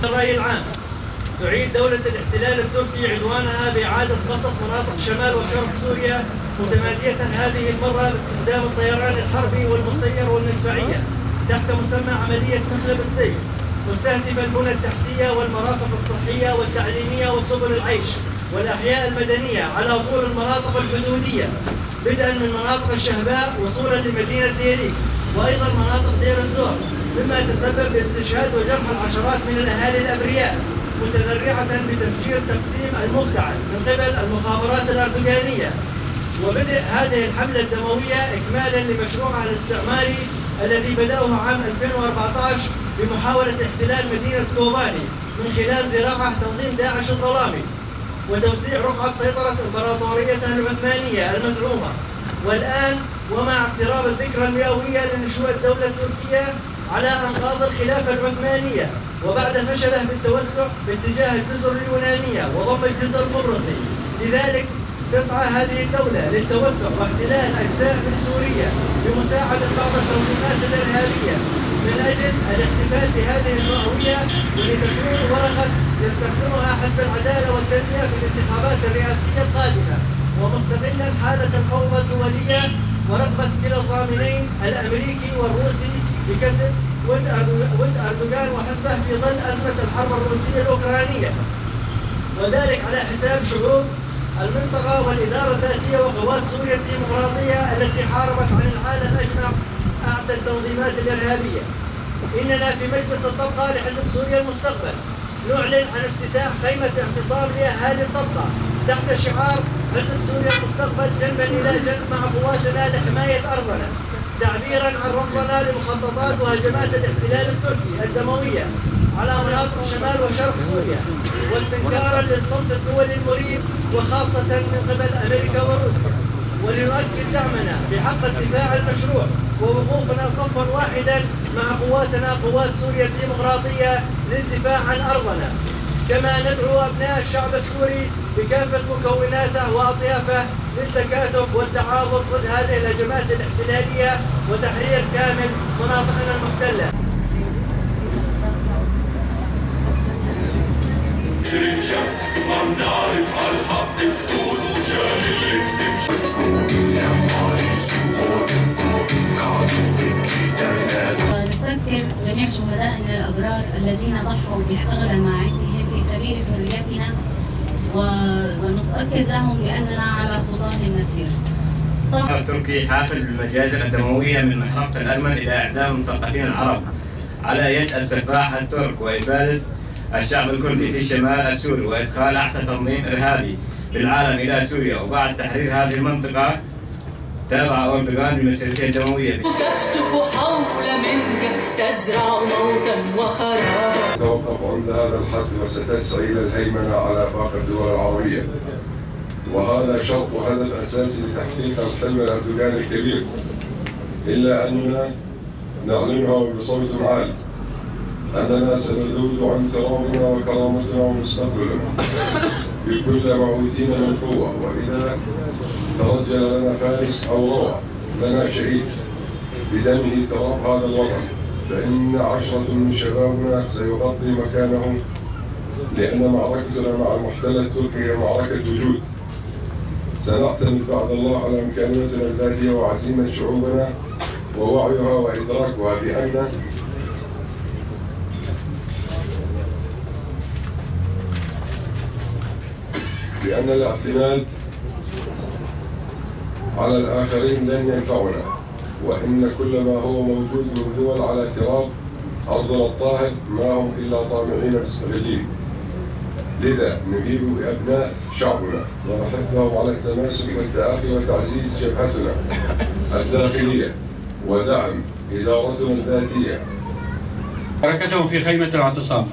الرأي العام تعيد دولة الاحتلال التركي عدوانها بإعادة قصف مناطق شمال وشرق سوريا، متمادية هذه المرة باستخدام الطيران الحربي والمسير والمدفعية تحت مسمى عملية مخلب السيف، مستهدفة البنى التحتية والمرافق الصحية والتعليمية وسبل العيش والأحياء المدنية على طول المناطق الحدودية، بدءا من مناطق الشهباء وصولا لمدينة ديريك وأيضا مناطق دير الزور، مما تسبب باستشهاد وجرح العشرات من الأهالي الأبرياء، متذرعة بتفجير تقسيم المفتعل من قبل المخابرات الأردوغانية. وبدء هذه الحملة الدموية إكمالا لمشروعها الاستعماري الذي بدأه عام 2014 بمحاولة احتلال مدينة كوباني من خلال ذراعه تنظيم داعش الظلامي وتوسيع رقعة سيطرة إمبراطوريته العثمانية المزعومة. والآن ومع اقتراب الذكرى المئوية لنشوء الدولة التركية على أنقاض الخلافة العثمانية وبعد فشله بالتوسع باتجاه الجزر اليونانية وضم الجزر القبرصي، لذلك تسعى هذه الدولة للتوسع واحتلال أجزاء من سوريا بمساعدة بعض التنظيمات الإرهابية من أجل الاحتفال بهذه المئوية، ولتكون ورقة يستخدمها حزب العدالة والتنمية في الانتخابات الرئاسية القادمة، ومستغلا حالة الفوضى الدولية ورغبة كلا الضامنين الأمريكي والروسي بكسب ود أردوغان وحزبه في ظل أزمة الحرب الروسية الأوكرانية، وذلك على حساب شعوب المنطقة والإدارة الذاتية وقوات سوريا الديمقراطية التي حاربت عن العالم أجمع أعتى التنظيمات الإرهابية. إننا في مجلس الطبقة لحزب سوريا المستقبل نعلن عن افتتاح خيمة اعتصام لأهالي الطبقة تحت شعار حزب سوريا المستقبل جنبا إلى جنب مع قواتنا لحماية أرضنا، تعبيرا عن رفضنا لمخططات وهجمات الاحتلال التركي الدموية على مناطق شمال وشرق سوريا، واستنكارا للصمت الدولي المريب وخاصة من قبل أمريكا وروسيا، ولنؤكد دعمنا بحق الدفاع المشروع ووقوفنا صفا واحدا مع قواتنا قوات سوريا الديمقراطية للدفاع عن أرضنا. كما ندعو أبناء الشعب السوري بكافة مكوناته وأطيافه للتكاتف والتعاضد ضد هذه الهجمات الاحتلالية وتحرير كامل مناطقنا المحتلة. نستذكر جميع شهدائنا الأبرار الذين ضحوا بأغلى ما عندهم في سبيل حريتنا، ونؤكد لهم بأننا على خطاهم نسير. التركي حافل بالمجازر الدموية من محرقة الأرمن إلى إعدام المثقفين العرب على يد السفاح الترك وإبادة الشعب الكردي في شمال السوري وإدخال أعتى تنظيم إرهابي بالعالم إلى سوريا. وبعد تحرير هذه المنطقة تابع أردوغان بمسيرته الدموية. تفتك حول منك تزرع موتا وخرابا. توقف عند هذا الحد وستسعى إلى الهيمنة على باقي الدول العربية، وهذا شرط وهدف أساسي لتحقيق الحلم الأردوغاني الكبير، إلا أننا نعلنها بصوت عال أننا سنذود عن ترابنا وكرامتنا ومستقبلنا بكل ما أوتينا من قوة، وإذا ترجل لنا فارس أو روى لنا شهيد بدمه تراب هذا الوطن، فإن 10 من شبابنا سيغطي مكانهم، لأن معركتنا مع المحتل التركي هي معركة وجود. سنعتمد بعد الله على إمكانياتنا الذاتية وعزيمة شعوبنا ووعيها وإدراكها بأن الاعتماد على الآخرين لن ينفعنا، وإن كل ما هو موجود من دول على تراب أرضنا الطاهر ما هم إلا طامعين مستغلين. لذا نهيب بأبناء شعبنا ونحثهم على التماسك والتآخي وتعزيز جبهتنا الداخلية ودعم إدارتنا الذاتية. حركتهم في خيمة الاعتصام.